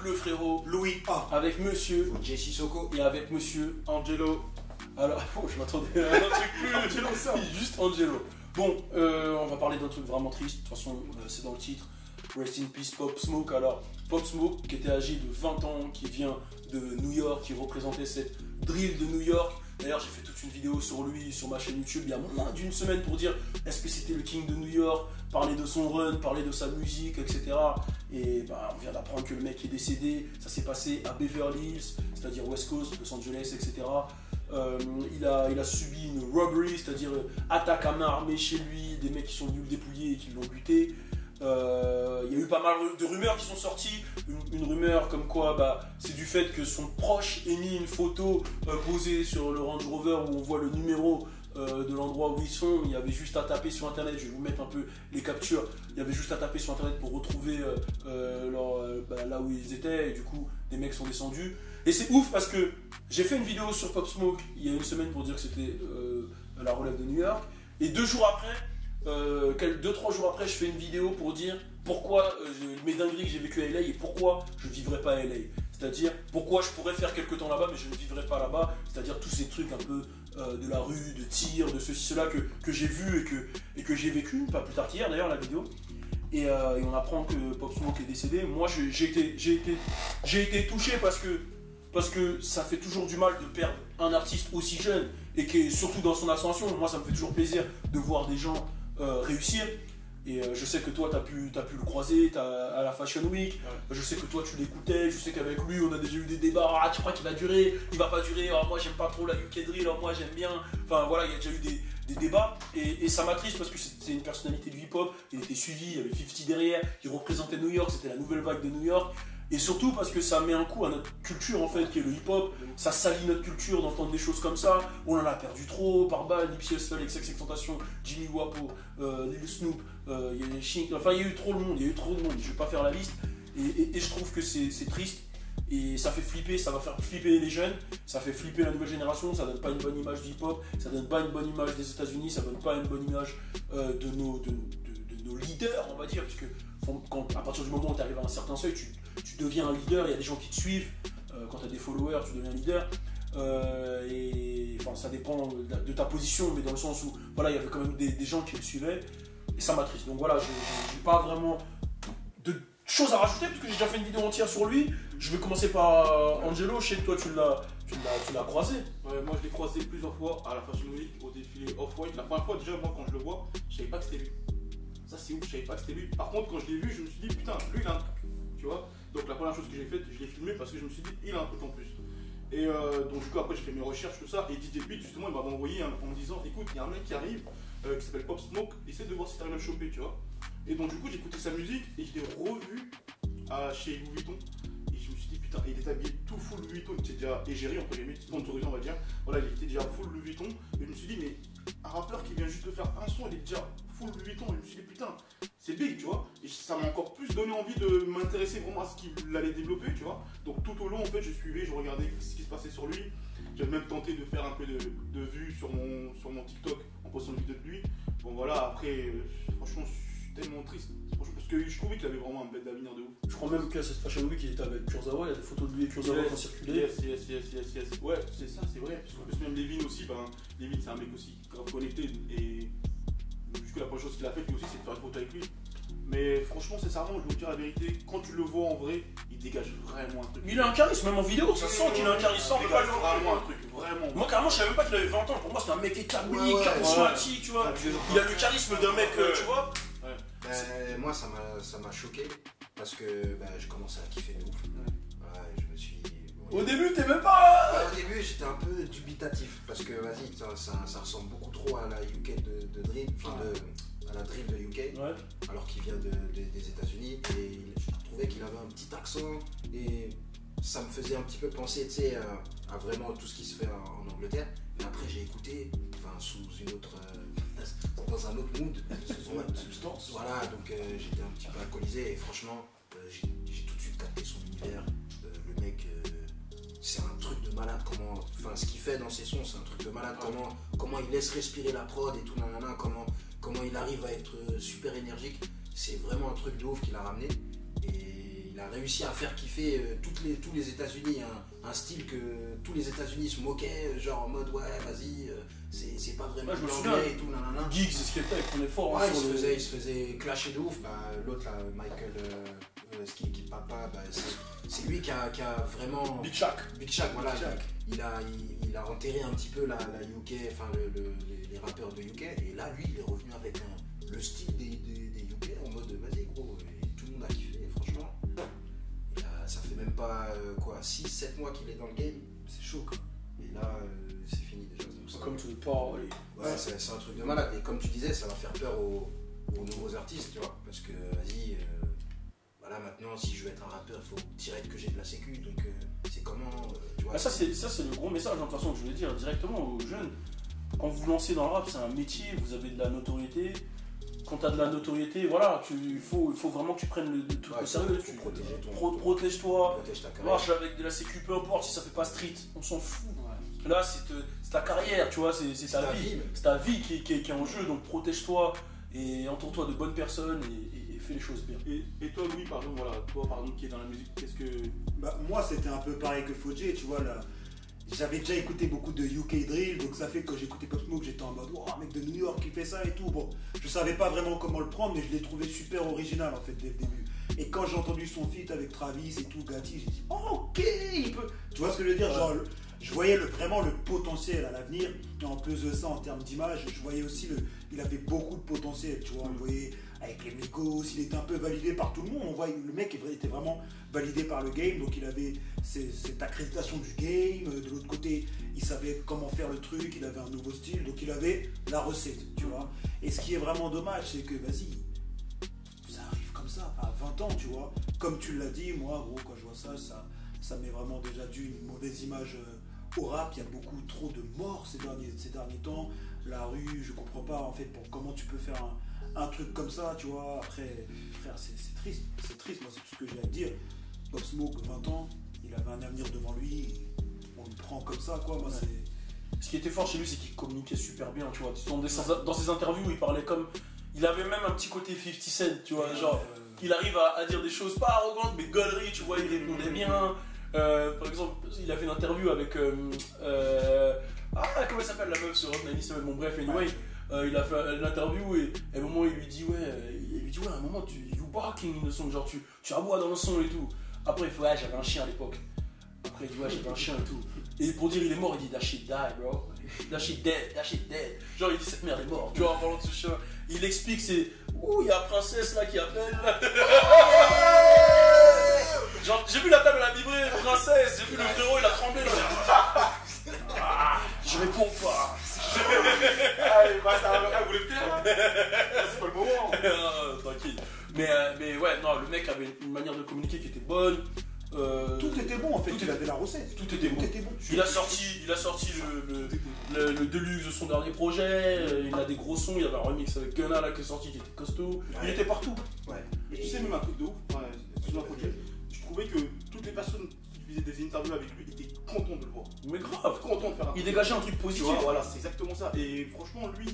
le frérot Louis, avec monsieur Jesse Soko et avec monsieur Angelo. Alors, bon, je m'attendais à un truc plus. Angelo, ça. Juste Angelo. Bon, on va parler d'un truc vraiment triste. De toute façon, c'est dans le titre. Rest in peace Pop Smoke. Alors, Pop Smoke, qui était âgé de 20 ans, qui vient de New York, qui représentait cette drill de New York. D'ailleurs, j'ai fait toute une vidéo sur lui, sur ma chaîne YouTube, il y a moins d'une semaine pour dire est-ce que c'était le King de New York, parler de son run, parler de sa musique, etc. Et bah, on vient d'apprendre que le mec est décédé. Ça s'est passé à Beverly Hills, c'est-à-dire West Coast, Los Angeles, etc. Il a subi une robbery, c'est-à-dire attaque à main armée chez lui, des mecs qui sont venus le dépouiller et qui l'ont buté. Il y a eu pas mal de rumeurs qui sont sorties. Une rumeur comme quoi c'est du fait que son proche ait mis une photo posée sur le Range Rover où on voit le numéro de l'endroit où ils sont. Il y avait juste à taper sur internet, je vais vous mettre un peu les captures, il y avait juste à taper sur internet pour retrouver là où ils étaient, et du coup des mecs sont descendus. Et c'est ouf parce que j'ai fait une vidéo sur Pop Smoke il y a une semaine pour dire que c'était la relève de New York, et 2-3 jours après, je fais une vidéo pour dire pourquoi mes dingueries que j'ai vécues à LA et pourquoi je ne vivrai pas à LA. C'est-à-dire pourquoi je pourrais faire quelques temps là-bas mais je ne vivrai pas là-bas. C'est-à-dire tous ces trucs un peu de la rue, de tir, de ceci, cela que j'ai vu et que j'ai vécu, pas plus tard qu'hier d'ailleurs la vidéo. Et on apprend que Pop Smoke est décédé. Moi j'ai été touché parce que ça fait toujours du mal de perdre un artiste aussi jeune et qui est surtout dans son ascension. Moi ça me fait toujours plaisir de voir des gens réussir. Et je sais que toi t'as pu le croiser à la Fashion Week. Ouais. Je sais que toi tu l'écoutais, je sais qu'avec lui on a déjà eu des débats. Ah, tu crois qu'il va durer, il va pas durer, oh, moi j'aime pas trop la UK Drill, oh, moi j'aime bien. Enfin voilà, il y a déjà eu des débats et ça m'attriste parce que c'est une personnalité du hip-hop. Il était suivi, il y avait 50 derrière, il représentait New York, c'était la nouvelle vague de New York. Et surtout parce que ça met un coup à notre culture en fait, qui est le hip-hop. Ça salit notre culture d'entendre des choses comme ça. On en a perdu trop par balle, Nipsey Hussle, XXXTentacion, Jimmy Wapo, Lil Snoop, il y a Shink, enfin il y a eu trop de monde, je vais pas faire la liste. Et je trouve que c'est triste. Et ça fait flipper, ça va faire flipper les jeunes, ça fait flipper la nouvelle génération, ça donne pas une bonne image du hip-hop, ça donne pas une bonne image des États-Unis, ça donne pas une bonne image de nos leaders, on va dire, parce que à partir du moment où tu arrives à un certain seuil, tu deviens un leader, il y a des gens qui te suivent, quand tu as des followers, tu deviens un leader. Et enfin, ça dépend de ta position, mais dans le sens où voilà, il y avait quand même des gens qui le suivaient, et ça m'attriste. Donc voilà, j'ai pas vraiment de choses à rajouter, parce que j'ai déjà fait une vidéo entière sur lui. Je vais commencer par Angelo, je sais que toi tu l'as croisé. Ouais, moi je l'ai croisé plusieurs fois à la Fashion Week, au défilé Off-White. La première fois déjà, moi quand je le vois, je savais pas que c'était lui. Ça c'est ouf, je savais pas que c'était lui. Par contre quand je l'ai vu, je me suis dit putain, lui il a un truc, tu vois. Donc la première chose que j'ai faite, je l'ai filmé parce que je me suis dit il a un truc en plus. Et donc du coup après j'ai fait mes recherches, tout ça, et DJ Beat justement il m'avait envoyé en me disant écoute, il y a un mec qui arrive, qui s'appelle Pop Smoke, essaie de voir si t'arrives à le choper, tu vois. Et donc du coup j'ai écouté sa musique et je l'ai revu chez Louis Vuitton. Et je me suis dit putain, il est habillé tout full Louis Vuitton, il était déjà égérie entre guillemets, sponsorisé on va dire. Voilà, il était déjà full Louis Vuitton. Et je me suis dit mais un rappeur qui vient juste de faire un son, il est déjà full Louis Vuitton. Et je me suis dit putain, c'est big, tu vois. Et ça m'a encore plus donné envie de m'intéresser vraiment à ce qu'il allait développer, tu vois. Donc tout au long en fait je suivais, je regardais ce qui se passait sur lui. J'avais même tenté de faire un peu de vues sur mon TikTok en postant une vidéo de lui. Bon voilà, après franchement je suis tellement triste. Parce que je trouvais qu'il avait vraiment un bête d'avenir de ouf. Je crois même qu'à cette Fashion Week il était avec Kurzawa, il y a des photos de lui et Kurzawa qui ont circulé. Yes. Ouais, c'est ça, c'est vrai. Parce qu'en plus même Levin aussi, Levin c'est un mec aussi grave connecté et jusque la première chose qu'il a fait lui aussi c'est de faire une photo avec lui. Mais franchement sincèrement je vais vous dire la vérité, quand tu le vois en vrai, il dégage vraiment un truc. Il a un charisme, même en vidéo, ça sent qu'il a un charisme. Il dégage vraiment un truc, vraiment. Moi carrément je savais même pas qu'il avait 20 ans, pour moi c'est un mec établi, charismatique, tu vois. Il a le charisme d'un mec, tu vois. Moi ça m'a choqué parce que je commençais à kiffer de ouf. Je me suis... Au début t'aimais pas. Au début j'étais un peu dubitatif parce que vas-y ça ressemble beaucoup trop à la UK de drill, enfin à la drill de UK, alors qu'il vient des États-Unis et je trouvais qu'il avait un petit accent et ça me faisait un petit peu penser à vraiment tout ce qui se fait en Angleterre. Mais après j'ai écouté sous une autre... dans un autre mood, sous une autre substance. Voilà, donc j'étais un petit peu alcoolisé et franchement, j'ai tout de suite capté son univers. Le mec, c'est un truc de malade. Ce qu'il fait dans ses sons, c'est un truc de malade. Comment il laisse respirer la prod et tout, comment il arrive à être super énergique. C'est vraiment un truc de ouf qu'il a ramené. Et il a réussi à faire kiffer tous les États-Unis, un style que tous les États-Unis se moquaient, genre en mode ouais, vas-y, c'est pas vraiment l'anglais et tout, nanana. Geeks, c'est ce qu'il était, il prenait fort. Ouais, il se faisait clasher de ouf. Bah, l'autre là, Michael Skinny Papa, bah, c'est lui qui a vraiment. Big Shaq, voilà. Il a enterré un petit peu la UK, enfin les rappeurs de UK, et là lui il est revenu avec le style des UK en mode vas-y gros, et tout le monde a kiffé, franchement. Et là, ça fait même pas 6-7 mois qu'il est dans le game, c'est chaud quoi. Et là c'est fini déjà. Comme to the party. Ouais, c'est un truc de malade, et comme tu disais, ça va faire peur aux nouveaux artistes, tu vois, parce que vas-y. Voilà, maintenant, si je veux être un rappeur, il faut direct que j'ai de la sécu, donc c'est comment, tu vois. Bah ça, c'est le gros message, de toute façon, que je voulais dire directement aux jeunes. Quand vous vous lancez dans le rap, c'est un métier, vous avez de la notoriété. Quand tu as de la notoriété, voilà, il faut vraiment que tu prennes le truc au sérieux. Protège-toi, marche avec de la sécu, peu importe si ça fait pas street, on s'en fout. Ouais. Là, c'est ta carrière, tu vois, c'est ta vie. C'est ta vie qui est en jeu, donc protège-toi et entoure-toi de bonnes personnes et fais les choses bien. Et toi, Louis, par exemple, voilà, toi, par exemple, qui est dans la musique, qu'est-ce que. Bah, moi, c'était un peu pareil que Fodje, tu vois, là. J'avais déjà écouté beaucoup de UK Drill, donc ça fait que quand j'écoutais Pop Smoke, j'étais en mode, oh, un mec de New York qui fait ça et tout. Bon, je savais pas vraiment comment le prendre, mais je l'ai trouvé super original, en fait, dès le début. Et quand j'ai entendu son feat avec Travis et tout, Gatti, j'ai dit, oh, ok, il peut. Tu vois ce que je veux dire? Genre, je voyais vraiment le potentiel à l'avenir. Et en plus de ça, en termes d'image, je voyais aussi il avait beaucoup de potentiel, tu vois. On le voyait avec les Migos, il était un peu validé par tout le monde. On voit le mec était vraiment validé par le game, donc il avait cette accréditation du game. De l'autre côté, il savait comment faire le truc, il avait un nouveau style, donc il avait la recette, tu vois. Et ce qui est vraiment dommage, c'est que vas-y, ça arrive comme ça, à 20 ans, tu vois. Comme tu l'as dit, moi, gros, quand je vois ça m'est vraiment déjà dû une mauvaise image au rap. Il y a beaucoup trop de morts ces derniers temps. La rue, je comprends pas en fait comment tu peux faire un truc comme ça, tu vois. Après, frère, c'est triste, moi c'est tout ce que j'ai à te dire. Pop Smoke, 20 ans, il avait un avenir devant lui, et on le prend comme ça, quoi. Moi, Ce qui était fort chez lui, c'est qu'il communiquait super bien, tu vois. Dans ses interviews, il parlait comme. Il avait même un petit côté 50 Cent, tu vois. Genre, il arrive à dire des choses pas arrogantes, mais gauleries, tu vois, il répondait bien. Par exemple, il a fait une interview avec. Comment elle s'appelle la meuf sur Rock 97? Bon, bref, anyway. Il a fait une interview et à un moment il lui dit ouais, à un moment you barking in the song, genre tu aboies dans le son et tout. Après il fait ouais, j'avais un chien à l'époque. Après il dit ouais, j'avais un chien et tout. Et pour dire il est mort, il dit that shit die bro, that shit dead. Genre il dit cette merde est morte, tu vois, en parlant de ce chien. Il explique c'est ouh, il y a la princesse là qui appelle. Genre j'ai vu la table elle a vibré, princesse, j'ai vu le frérot il a tremblé là. Je réponds pas. Elle voulait le faire, c'est pas le moment. Tranquille. Mais ouais, non, le mec avait une manière de communiquer qui était bonne. Tout était bon en fait, il avait la recette. Tout était bon. Il a sorti le deluxe de son dernier projet, il a des gros sons, il y avait un remix avec Gunna là qui est sorti qui était costaud. Ouais. Il était partout. Ouais. Mais tu sais, même un truc de ouf, je trouvais que toutes les personnes qui faisaient des interviews avec lui étaient contents de le voir. Mais grave, contents de faire un truc. Il dégageait un truc positif. Vois, voilà, c'est exactement ça. Et franchement, lui,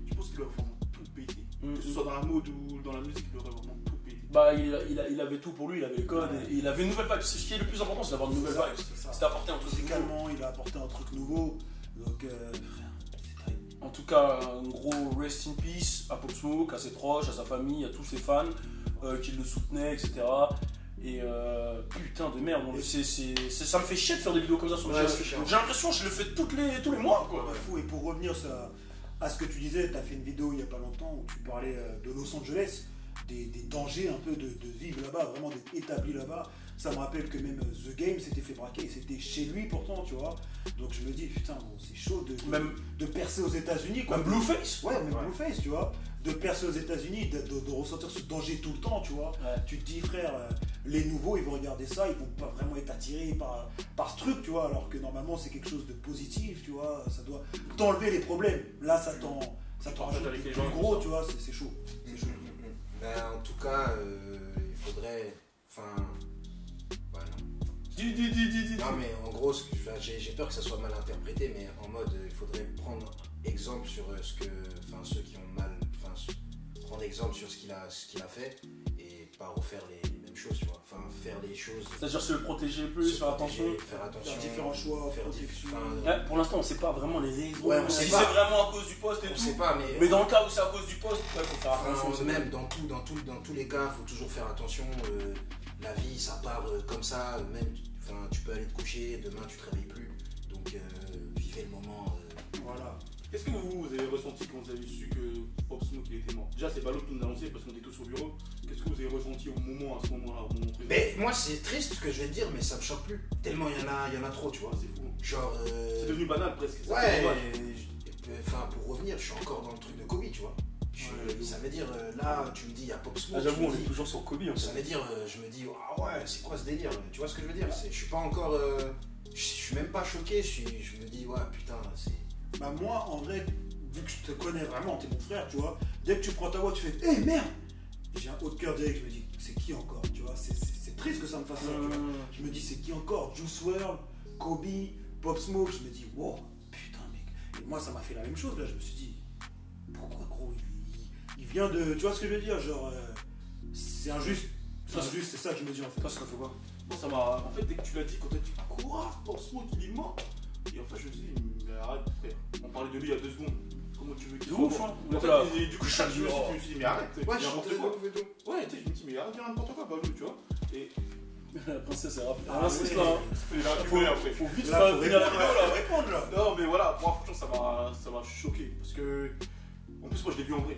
je pense qu'il aurait vraiment tout pété. Que ce soit dans la mode ou dans la musique, il aurait vraiment tout pété. Bah, il avait tout pour lui, il avait les codes, et il avait une nouvelle vibe. Ce qui est le plus important, c'est d'avoir une nouvelle vibe. C'est d'apporter un truc musicalement, il a apporté un truc nouveau. Donc, en tout cas, un gros rest in peace à Pop Smoke, à ses proches, à sa famille, à tous ses fans qui le soutenaient, etc. Et putain de merde, ça me fait chier de faire des vidéos comme ça sur le chien. J'ai l'impression que je le fais tous les mois, quoi. Fou. Et pour revenir à ce que tu disais, tu as fait une vidéo il y a pas longtemps où tu parlais de Los Angeles, des dangers un peu de vivre là-bas, vraiment d'être établi là-bas. Ça me rappelle que même The Game s'était fait braquer et c'était chez lui pourtant, tu vois. Donc je me dis, putain, bon, c'est chaud de percer aux États-Unis. Même Blueface. Ouais, même Blueface, tu vois. De percer aux États-Unis, de ressentir ce danger tout le temps, tu vois. Ouais. Tu te dis, frère, les nouveaux, ils vont regarder ça, ils vont pas vraiment être attirés par ce truc, tu vois. Alors que normalement, c'est quelque chose de positif, tu vois. Ça doit t'enlever les problèmes. Là, ça t'en rajoute plus gros, tu vois. C'est chaud. C'est chaud. Ben, en tout cas, il faudrait. Enfin. Ouais, non. Dis. Non, mais en gros, j'ai peur que ça soit mal interprété, mais en mode, il faudrait prendre exemple sur ceux qui ont mal. Enfin, prendre exemple sur ce qu'il a fait et pas refaire les mêmes chose, tu vois. Enfin, faire les choses. C'est-à-dire se protéger plus, faire attention. Faire attention. Faire différents choix, faire protection. Pour l'instant, on sait pas vraiment les raisons. Ouais, on sait si pas. c'est vraiment à cause du poste et On tout. sait pas, Mais dans le cas où c'est à cause du poste, il faut faire attention. Enfin, même dans tous les cas, il faut toujours faire attention. La vie, ça part comme ça. Même, tu peux aller te coucher, demain tu te réveilles plus. Donc, vivez le moment. Voilà. Qu'est-ce que vous avez ressenti quand vous avez su que Pop Smoke il était mort? Déjà, c'est pas l'autre qui nous a annoncé parce qu'on était tous au bureau. Qu'est-ce que vous avez ressenti à ce moment-là, au moment présent? Mais moi, c'est triste ce que je vais te dire, mais ça me choque plus. Tellement il y en a trop, tu vois. C'est fou. Genre. C'est devenu banal presque. Ouais, enfin, pour revenir, je suis encore dans le truc de Kobe, tu vois. Ça veut dire, là, tu me dis, il y a Pop Smoke. J'avoue, on est toujours sur Kobe. Ça veut dire, je me dis, ah ouais, c'est quoi ce délire? Tu vois ce que je veux dire? Je suis pas encore. Je suis même pas choqué, je me dis, ouais, putain, c'est. Bah, moi, en vrai, vu que je te connais vraiment, t'es mon frère, tu vois, dès que tu prends ta voix, tu fais, hé merde! J'ai un haut de cœur direct, je me dis, c'est qui encore? Tu vois, c'est triste que ça me fasse ça, tu vois. Je me dis, c'est qui encore? Juice WRLD, Kobe, Pop Smoke, je me dis, wow, putain, mec. Et moi, ça m'a fait la même chose, là, je me suis dit, pourquoi, gros, il vient de. Tu vois ce que je veux dire? Genre, c'est injuste. C'est injuste, c'est ça que je me dis en fait. Toi, ça fait quoi? Moi, ça m'a. En fait, dès que tu l'as dit, quand t'as dit quoi? Pop Smoke il est mort? Et en fait, je me suis dit, mais arrête, frère. On parlait de lui il y a 2 secondes. Comment tu veux qu'il soit ouf, mort? hein. En fait, du coup, je me suis dit, mais arrête. Ouais, tu dis n'importe quoi. Ouais, tu sais, je me dis, mais arrête de dire n'importe quoi, Balou, tu vois. Et. La princesse est rapide. Ah, c'est oui. ça. Il a récupéré après. Faut vite Là, faire faut finir la répondre, vidéo là. répondre là. Non, mais voilà, moi, franchement, ça m'a choqué. Parce que. En plus, moi, je l'ai vu en vrai.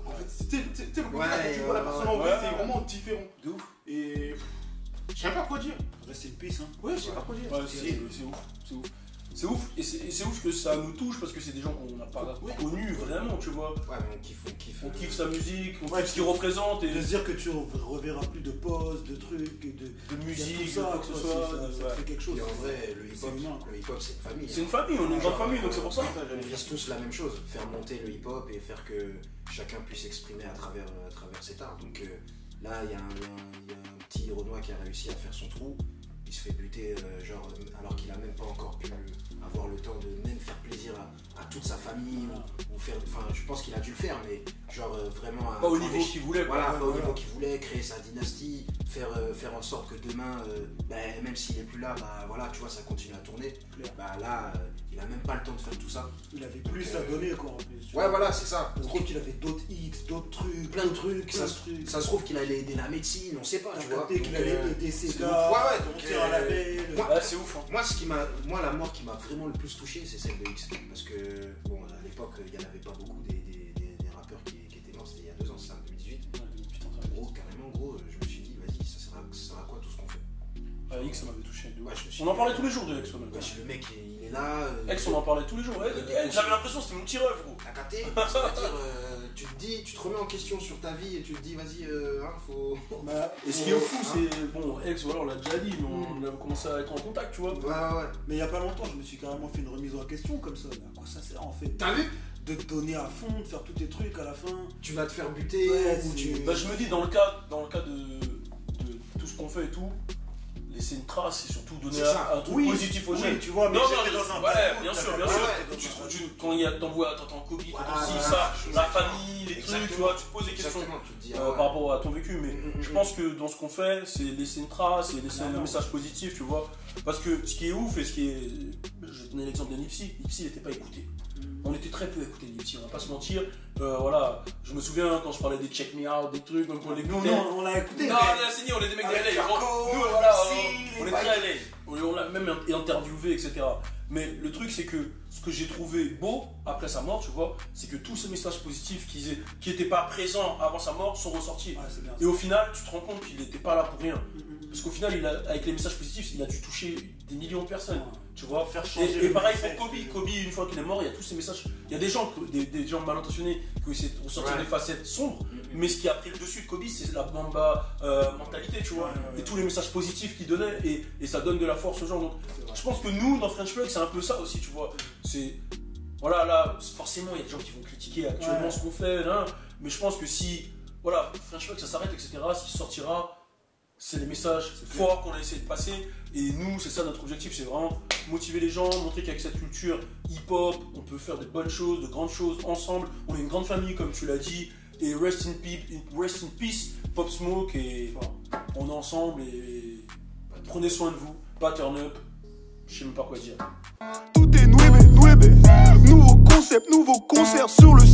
En fait, tu sais, le côté quand tu vois la personne en vrai, c'est vraiment différent. De ouf. Et. Je sais pas quoi dire. Reste une piste, hein. Ouais, je sais pas quoi dire. Ouais, c'est ouf. C'est ouf. C'est ouf, et c'est ouf que ça nous touche parce que c'est des gens qu'on n'a pas connus vraiment, tu vois. Ouais, mais on kiffe sa musique, on Ouais, kiffe ce qu'il représente et De se dire que tu reverras plus de pauses, de trucs, de musique, tout ça, quoi que ce soit. ça fait quelque chose. Et en vrai, le C'est humain, quoi. hip-hop, c'est une famille. C'est une famille, on est une grande famille, donc c'est pour ça. On vise tous la même chose, faire monter le hip-hop et faire que chacun puisse s'exprimer à travers cet art. Donc là, il y a un petit Renoir qui a réussi à faire son trou. Il se fait buter, alors qu'il a même pas encore pu avoir le temps de même faire plaisir à toute sa famille ou faire. Enfin, je pense qu'il a dû le faire, mais vraiment. Pas au niveau qu'il voulait, quoi. Voilà, pas au niveau qu'il voulait, créer sa dynastie, faire en sorte que demain, même s'il est plus là, voilà, tu vois, ça continue à tourner. Là, il a même pas le temps de faire tout ça. Il avait plus à donner, quoi, en plus. Ouais, voilà, c'est ça. Je trouve qu'il avait d'autres hits, d'autres trucs, Plein de trucs. Ça se trouve qu'il allait aider la médecine, on sait pas, tu vois. Qu'il allait aider ses c'est gars, ouais, donc, monter un label. Ouais, c'est ouf. Moi, la mort qui m'a vraiment le plus touché, c'est celle de X. Parce que, bon, à l'époque, il n'y en avait pas beaucoup des rappeurs qui étaient morts. C'était il y a 2 ans, c'était en 2018. Gros, carrément, gros, je me suis dit, vas-y, ça sert à quoi tout ce qu'on fait? X, ça m'avait touché. Ouais, On en parlait tous les jours de X, le mec, il est là. X, on en parlait tous les jours. J'avais l'impression que c'était mon petit rêve, gros. T'as capté? Ça veut dire, tu te remets en question sur ta vie et tu te dis, vas-y, faut. Et ce qui est fou, c'est. Bon, X, voilà, on l'a déjà dit, mais on a commencé à être en contact, tu vois. Ouais. Mais il y a pas longtemps, je me suis carrément fait une remise en question comme ça. Mais à quoi ça sert en fait? T'as vu? De te donner à fond, de faire tous tes trucs à la fin. Tu vas te faire buter ou tu. Bah, je me dis, dans le cas de tout ce qu'on fait et tout, laisser une trace et surtout donner un truc positif aux jeunes. Oui, tu vois, mais non, j'étais dans un ouais, bien sûr. Quand il y a t'envoies Kobe, ça, la famille, les trucs, tu vois, tu te poses des questions par rapport à ton vécu. Mais je pense que dans ce qu'on fait, c'est laisser une trace et laisser un message positif, tu vois. Parce que ce qui est ouf et ce qui est. Je vais donner l'exemple de Nipsey. Nipsey n'était pas écouté. On était très peu écoutés Nipsey, on va pas se mentir. Voilà, je me souviens quand je parlais des Check Me Out, des trucs, donc on l'écoutait. Non, on l'a écouté. Non, on a signé, on est des mecs de LA. Nous, voilà, on est très LA. On l'a même interviewé, etc. Mais le truc, c'est que ce que j'ai trouvé beau après sa mort, tu vois, c'est que tous ces messages positifs qui n'étaient pas présents avant sa mort sont ressortis. Et au final, tu te rends compte qu'il n'était pas là pour rien. Parce qu'au final, avec les messages positifs, il a dû toucher des millions de personnes. Tu vois, faire changer. Et pareil pour Kobe, une fois qu'il est mort, il y a tous ces messages. Il y a des gens mal intentionnés qui ont essayé de ressortir des facettes sombres, mais ce qui a pris le dessus de Kobe, c'est la Mamba mentalité, tu vois. Et tous les messages positifs qu'il donnait, et ça donne de la force aux gens. Donc, je pense que nous, dans French Plug, c'est un peu ça aussi, tu vois. C'est. Voilà, là, forcément, il y a des gens qui vont critiquer actuellement ce qu'on fait, hein, mais je pense que si. Voilà, French Plug, ça s'arrête, etc., s'il sortira. C'est les messages forts qu'on a essayé de passer et nous c'est ça notre objectif, c'est vraiment motiver les gens, montrer qu'avec cette culture hip-hop on peut faire de bonnes choses, de grandes choses ensemble, on est une grande famille comme tu l'as dit, Et rest in peace, Pop Smoke, et enfin, on est ensemble et prenez soin de vous, pas turn up, je sais même pas quoi dire. Tout est nouébé, nouveau concept, nouveau concert sur le